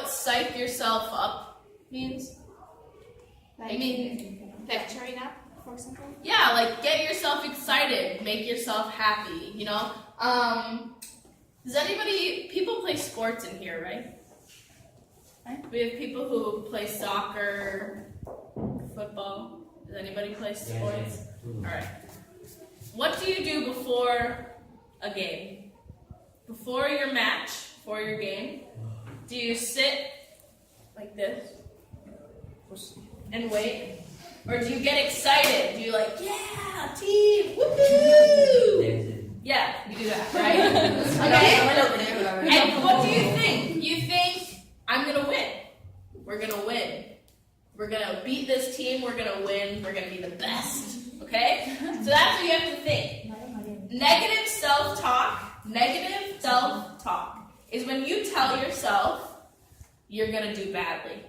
what psych yourself up means? Like cheering up, for example? Yeah, like get yourself excited, make yourself happy, you know? People play sports in here, right? We have people who play soccer, football. Does anybody play sports? All right. What do you do before a game? Before your match, before your game, do you sit like this and wait? Or do you get excited? Do you like, yeah, team, woohoo! Yeah, you do that, right? Okay? And what do you think? You think, I'm going to win. We're going to win. We're going to beat this team. We're going to win. We're going to be the best. Okay? So that's what you have to think. Negative self-talk is when you tell yourself you're going to do badly.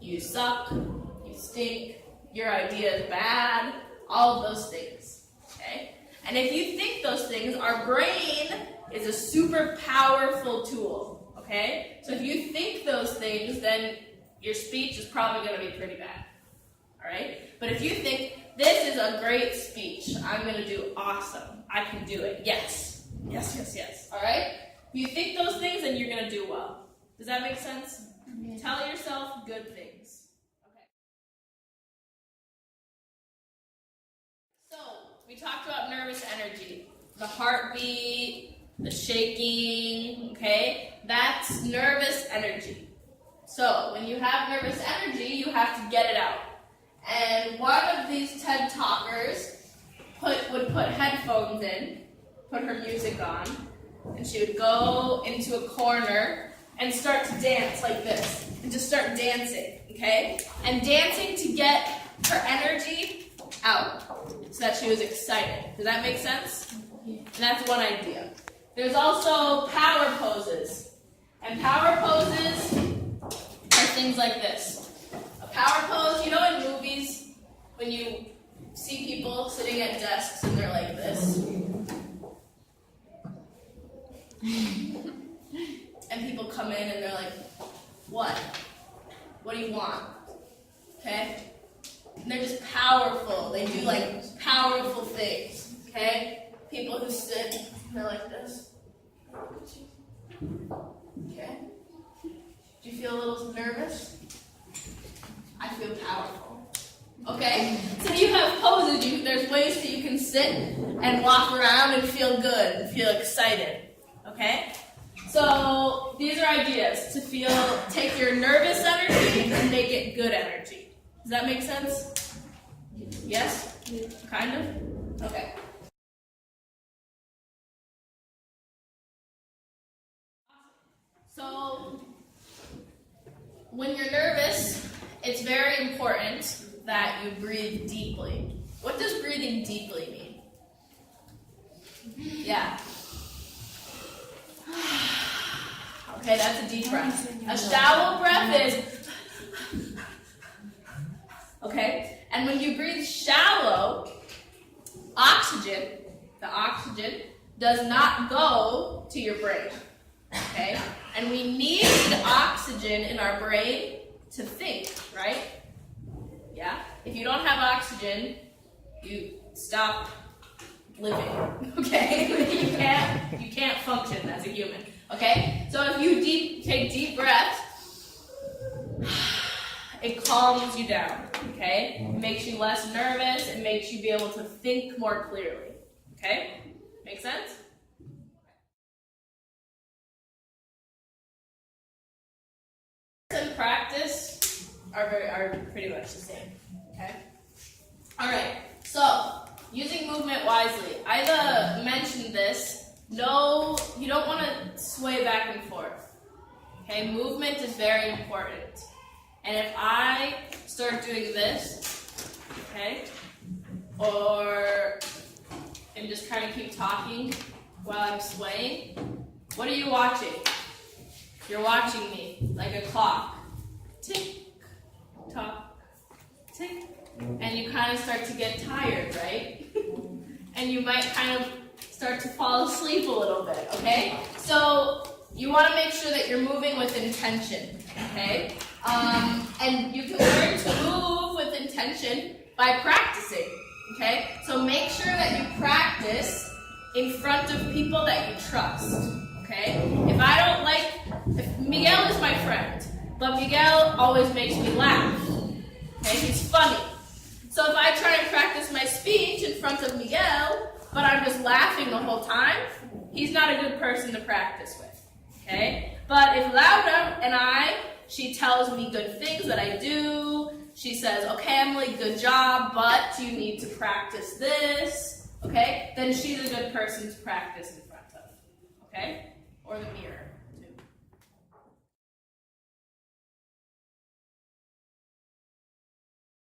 You suck. You stink. Your idea is bad. All of those things. Okay? And if you think those things, our brain is a super powerful tool. Okay? So if you think those things, then your speech is probably going to be pretty bad. Alright? But if you think, this is a great speech, I'm going to do awesome, I can do it, yes. Alright? If you think those things, then you're going to do well. Does that make sense? Yeah. Tell yourself good things. Okay. So, we talked about nervous energy. The heartbeat, the shaking, okay? That's nervous energy. So, when you have nervous energy, you have to get it out. And one of these TED Talkers would put headphones in, put her music on, and she would go into a corner and start to dance like this, and just start dancing, okay? And dancing to get her energy out, so that she was excited. Does that make sense? And that's one idea. There's also power poses. And power poses are things like this. A power pose, you know in movies, when you see people sitting at desks and they're like this. And people come in and they're like, what? What do you want? Okay? And they're just powerful. They do like powerful things. Okay? People who sit, they're like this. Okay? Do you feel a little nervous? I feel powerful. Okay? So you have poses. There's ways that you can sit and walk around and feel good and feel excited. Okay? So these are ideas to take your nervous energy and make it good energy. Does that make sense? Yes? Kind of? Okay. So when you're nervous, it's very important that you breathe deeply. What does breathing deeply mean? Yeah. Okay, that's a deep breath. A shallow breath is, okay? And when you breathe shallow, the oxygen does not go to your brain, okay? And we need oxygen in our brain to think, right? Yeah? If you don't have oxygen, you stop living, okay? You can't function as a human, okay? So if you take deep breaths, it calms you down, okay? It makes you less nervous. It makes you be able to think more clearly, okay? Make sense? And practice are pretty much the same, okay? All right, so using movement wisely. I mentioned this. No, you don't want to sway back and forth. Okay, movement is very important. And if I start doing this, okay, or and just kind of keep talking while I'm swaying, what are you watching? You're watching me like a clock. Tick, tock, tick. And you kind of start to get tired, right? And you might kind of start to fall asleep a little bit, okay? So you want to make sure that you're moving with intention, okay? And you can learn to move with intention by practicing, okay? So make sure that you practice in front of people that you trust, okay? If Miguel is my friend, but Miguel always makes me laugh, okay? He's funny. So if I try and practice my speech in front of Miguel, but I'm just laughing the whole time, he's not a good person to practice with, okay? But if Laura she tells me good things that I do, she says, okay, Emily, good job, but you need to practice this, okay? Then she's a good person to practice in front of, okay? Or the mirror, too.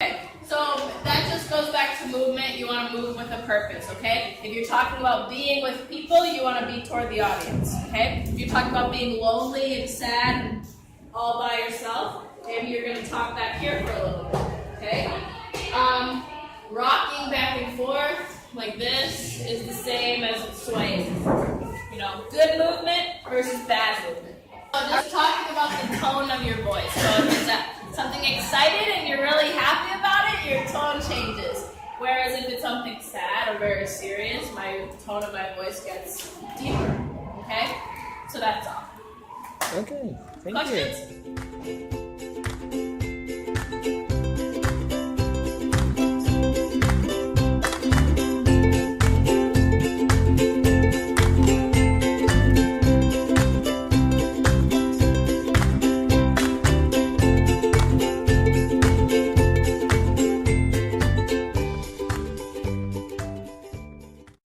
Okay, so that just goes back to movement. You want to move with a purpose, okay? If you're talking about being with people, you want to be toward the audience, okay? If you're talking about being lonely and sad and all by yourself, maybe you're going to talk back here for a little bit, okay? Rocking back and forth like this is the same as swaying. You know, good movement versus bad movement. So just talking about the tone of your voice. So if it's something excited and you're really happy about it, your tone changes. Whereas if it's something sad or very serious, my tone of my voice gets deeper, okay? So that's all. Okay, thank you. Questions?